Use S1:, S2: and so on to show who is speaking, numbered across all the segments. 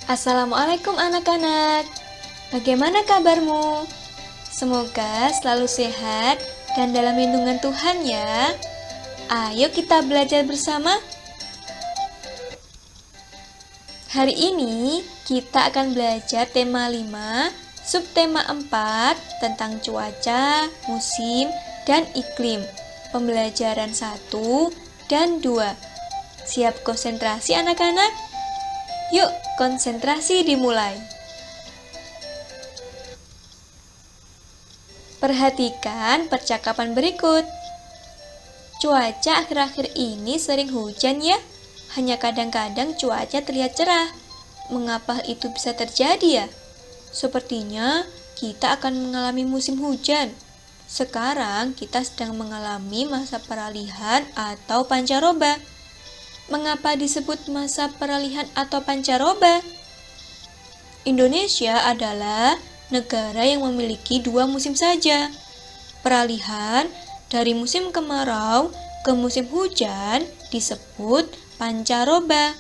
S1: Assalamualaikum anak-anak. Bagaimana kabarmu? Semoga selalu sehat dan dalam lindungan Tuhan ya. Ayo kita belajar bersama. Hari ini kita akan belajar tema 5, subtema 4 tentang cuaca, musim, dan iklim. Pembelajaran 1 dan 2. Siap konsentrasi anak-anak? Yuk, konsentrasi dimulai. Perhatikan percakapan berikut. Cuaca akhir-akhir ini sering hujan ya. Hanya kadang-kadang cuaca terlihat cerah. Mengapa itu bisa terjadi ya? Sepertinya kita akan mengalami musim hujan. Sekarang kita sedang mengalami masa peralihan atau pancaroba. Mengapa disebut masa peralihan atau pancaroba? Indonesia adalah negara yang memiliki 2 musim saja. Peralihan dari musim kemarau ke musim hujan disebut pancaroba.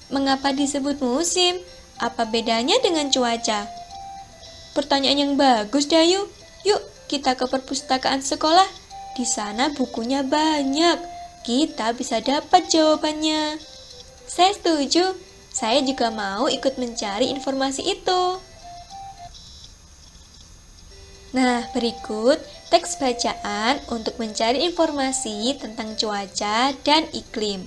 S1: Mengapa disebut musim? Apa bedanya dengan cuaca? Pertanyaan yang bagus, Dayu. Yuk kita ke perpustakaan sekolah. Di sana bukunya banyak. Kita bisa dapat jawabannya. Saya setuju. Saya juga mau ikut mencari informasi itu. Nah, berikut teks bacaan untuk mencari informasi tentang cuaca dan iklim.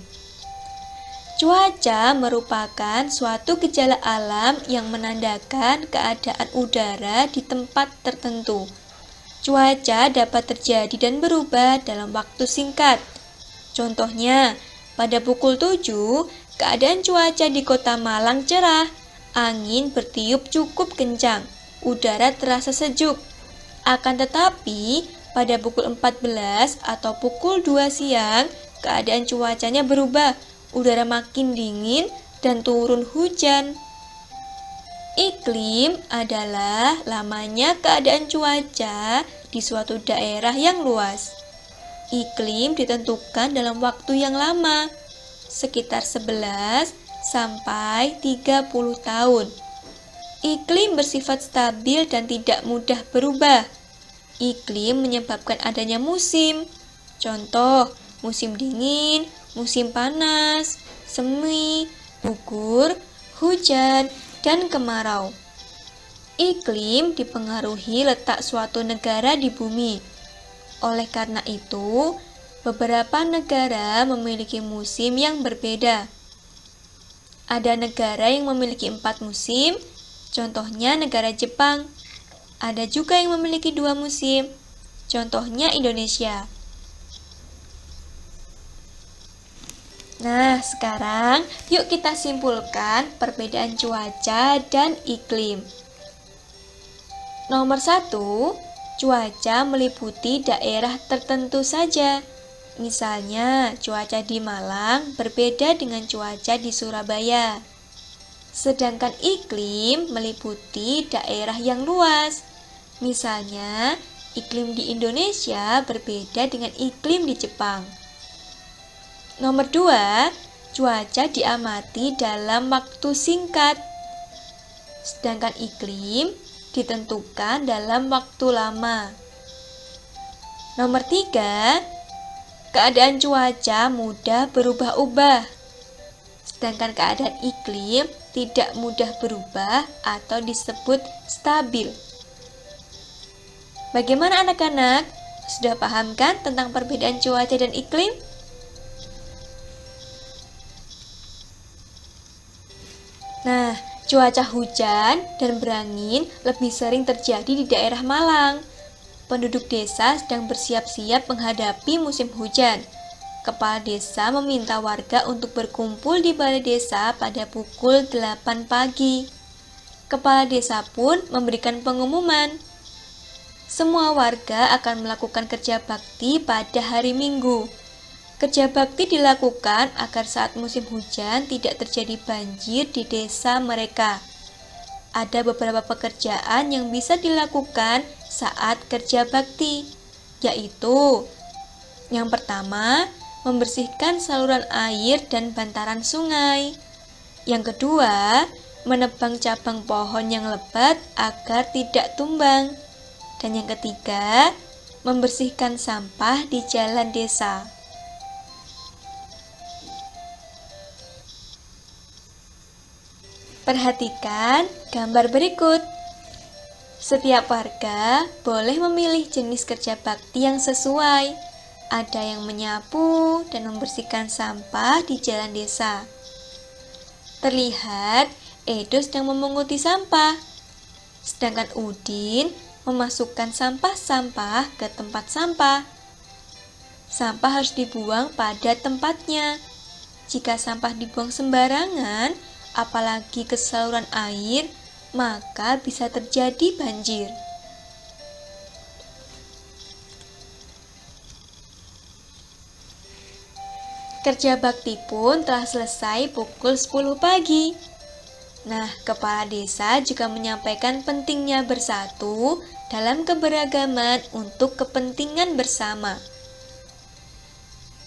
S1: Cuaca merupakan suatu gejala alam yang menandakan keadaan udara di tempat tertentu. Cuaca dapat terjadi dan berubah dalam waktu singkat. Contohnya, pada pukul 7, keadaan cuaca di kota Malang cerah, angin bertiup cukup kencang, udara terasa sejuk. Akan tetapi, pada pukul 14 atau pukul 2 siang, keadaan cuacanya berubah, udara makin dingin dan turun hujan. Iklim adalah lamanya keadaan cuaca di suatu daerah yang luas. Iklim ditentukan dalam waktu yang lama, sekitar 11 sampai 30 tahun. Iklim bersifat stabil dan tidak mudah berubah. Iklim menyebabkan adanya musim. Contoh, musim dingin, musim panas, semi, gugur, hujan, dan kemarau. Iklim dipengaruhi letak suatu negara di bumi. Oleh karena itu, beberapa negara memiliki musim yang berbeda. Ada negara yang memiliki 4 musim, contohnya negara Jepang. Ada juga yang memiliki 2 musim, contohnya Indonesia. Nah, sekarang yuk kita simpulkan perbedaan cuaca dan iklim. Nomor 1, cuaca meliputi daerah tertentu saja. Misalnya, cuaca di Malang berbeda dengan cuaca di Surabaya. Sedangkan iklim meliputi daerah yang luas. Misalnya, iklim di Indonesia berbeda dengan iklim di Jepang. Nomor 2, cuaca diamati dalam waktu singkat. Sedangkan iklim ditentukan dalam waktu lama. Nomor 3, keadaan cuaca mudah berubah-ubah. Sedangkan keadaan iklim tidak mudah berubah atau disebut stabil. Bagaimana anak-anak? Sudah paham kan tentang perbedaan cuaca dan iklim? Nah, cuaca hujan dan berangin lebih sering terjadi di daerah Malang. Penduduk desa sedang bersiap-siap menghadapi musim hujan. Kepala desa meminta warga untuk berkumpul di balai desa pada pukul 8 pagi. Kepala desa pun memberikan pengumuman. Semua warga akan melakukan kerja bakti pada hari Minggu. Kerja bakti dilakukan agar saat musim hujan tidak terjadi banjir di desa mereka. Ada beberapa pekerjaan yang bisa dilakukan saat kerja bakti, yaitu yang pertama, membersihkan saluran air dan bantaran sungai. Yang kedua, menebang cabang pohon yang lebat agar tidak tumbang. Dan yang ketiga, membersihkan sampah di jalan desa. Perhatikan gambar berikut. Setiap warga boleh memilih jenis kerja bakti yang sesuai. Ada yang menyapu dan membersihkan sampah di jalan desa. Terlihat Edo sedang memunguti sampah, sedangkan Udin memasukkan sampah-sampah ke tempat sampah. Sampah harus dibuang pada tempatnya. Jika sampah dibuang sembarangan, apalagi ke saluran air, maka bisa terjadi banjir. Kerja bakti pun telah selesai pukul 10 pagi. Nah, kepala desa juga menyampaikan pentingnya bersatu dalam keberagaman untuk kepentingan bersama.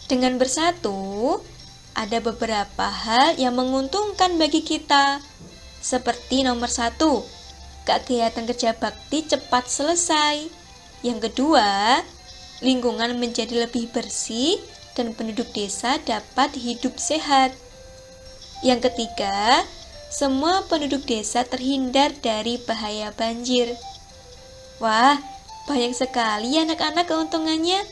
S1: Dengan bersatu, ada beberapa hal yang menguntungkan bagi kita. Seperti nomor 1, kegiatan kerja bakti cepat selesai. Yang kedua, lingkungan menjadi lebih bersih dan penduduk desa dapat hidup sehat. Yang ketiga, semua penduduk desa terhindar dari bahaya banjir. Wah, banyak sekali anak-anak keuntungannya.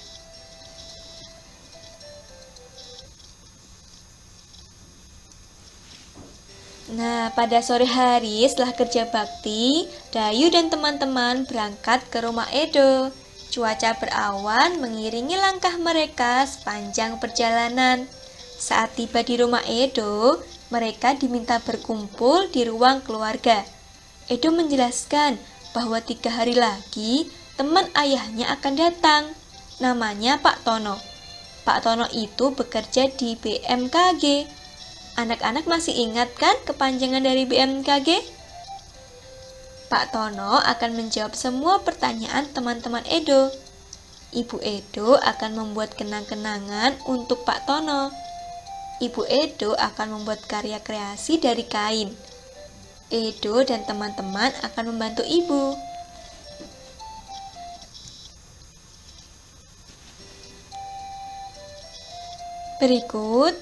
S1: Nah, pada sore hari setelah kerja bakti, Dayu dan teman-teman berangkat ke rumah Edo. Cuaca berawan mengiringi langkah mereka sepanjang perjalanan. Saat tiba di rumah Edo, mereka diminta berkumpul di ruang keluarga. Edo menjelaskan bahwa 3 hari lagi teman ayahnya akan datang. Namanya Pak Tono. Pak Tono itu bekerja di BMKG. Anak-anak masih ingat kan kepanjangan dari BMKG? Pak Tono akan menjawab semua pertanyaan teman-teman Edo. Ibu Edo akan membuat kenang-kenangan untuk Pak Tono. Ibu Edo akan membuat karya kreasi dari kain. Edo dan teman-teman akan membantu ibu. Berikut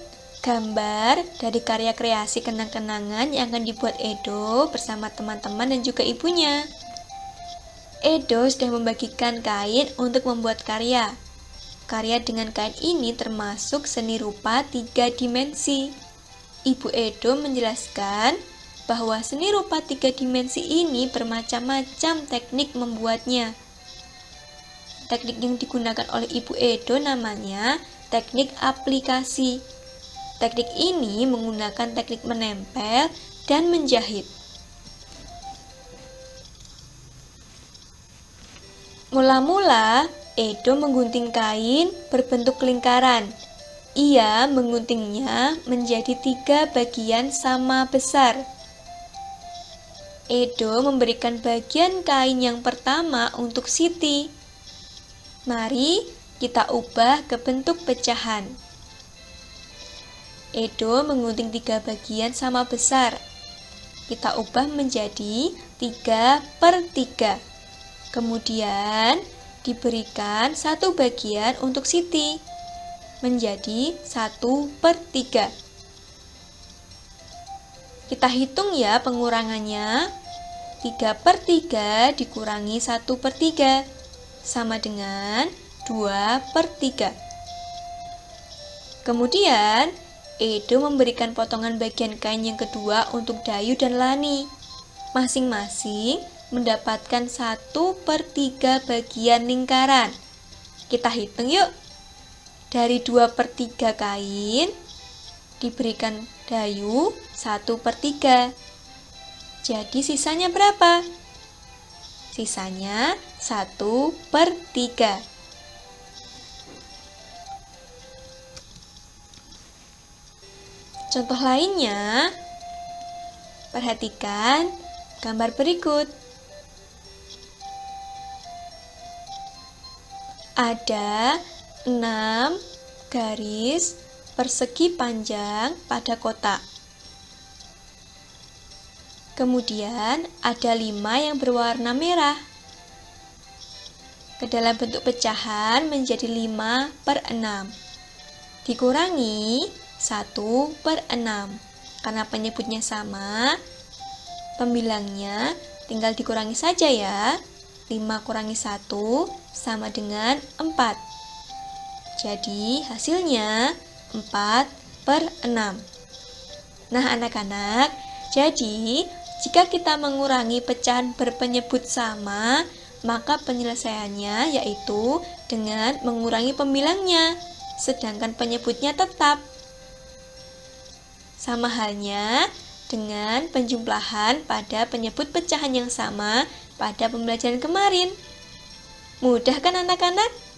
S1: gambar dari karya kreasi kenang-kenangan yang akan dibuat Edo bersama teman-teman dan juga ibunya. Edo sedang membagikan kain untuk membuat karya. Karya dengan kain ini termasuk seni rupa 3 dimensi. Ibu Edo menjelaskan bahwa seni rupa 3 dimensi ini bermacam-macam teknik membuatnya. Teknik yang digunakan oleh Ibu Edo namanya teknik aplikasi. Teknik ini menggunakan teknik menempel dan menjahit. Mula-mula, Edo menggunting kain berbentuk lingkaran. Ia mengguntingnya menjadi 3 bagian sama besar. Edo memberikan bagian kain yang pertama untuk Siti. Mari kita ubah ke bentuk pecahan. Edo menggunting 3 bagian sama besar. Kita ubah menjadi 3/3. Kemudian diberikan 1 bagian untuk Siti. Menjadi 1/3. Kita hitung ya pengurangannya. 3/3 dikurangi 1/3 sama dengan 2/3. Kemudian Edo memberikan potongan bagian kain yang kedua untuk Dayu dan Lani. Masing-masing mendapatkan 1/3 bagian lingkaran. Kita hitung yuk. Dari 2/3 kain diberikan Dayu 1/3. Jadi sisanya berapa? Sisanya 1/3. Contoh lainnya, perhatikan gambar berikut. Ada 6 garis persegi panjang pada kotak. Kemudian ada 5 yang berwarna merah. Ke dalam bentuk pecahan menjadi 5/6. Dikurangi 1/6. Karena penyebutnya sama, pembilangnya tinggal dikurangi saja ya. 5 kurangi 1 sama dengan 4. Jadi hasilnya 4/6. Nah anak-anak, jadi jika kita mengurangi pecahan berpenyebut sama, maka penyelesaiannya yaitu dengan mengurangi pembilangnya, sedangkan penyebutnya tetap. Sama halnya dengan penjumlahan pada penyebut pecahan yang sama pada pembelajaran kemarin. Mudah kan anak-anak?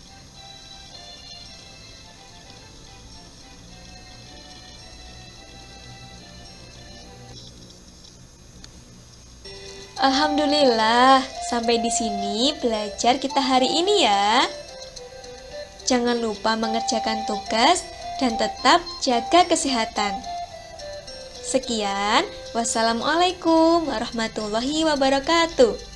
S1: Alhamdulillah, sampai di sini belajar kita hari ini ya. Jangan lupa mengerjakan tugas dan tetap jaga kesehatan. Sekian, wassalamualaikum warahmatullahi wabarakatuh.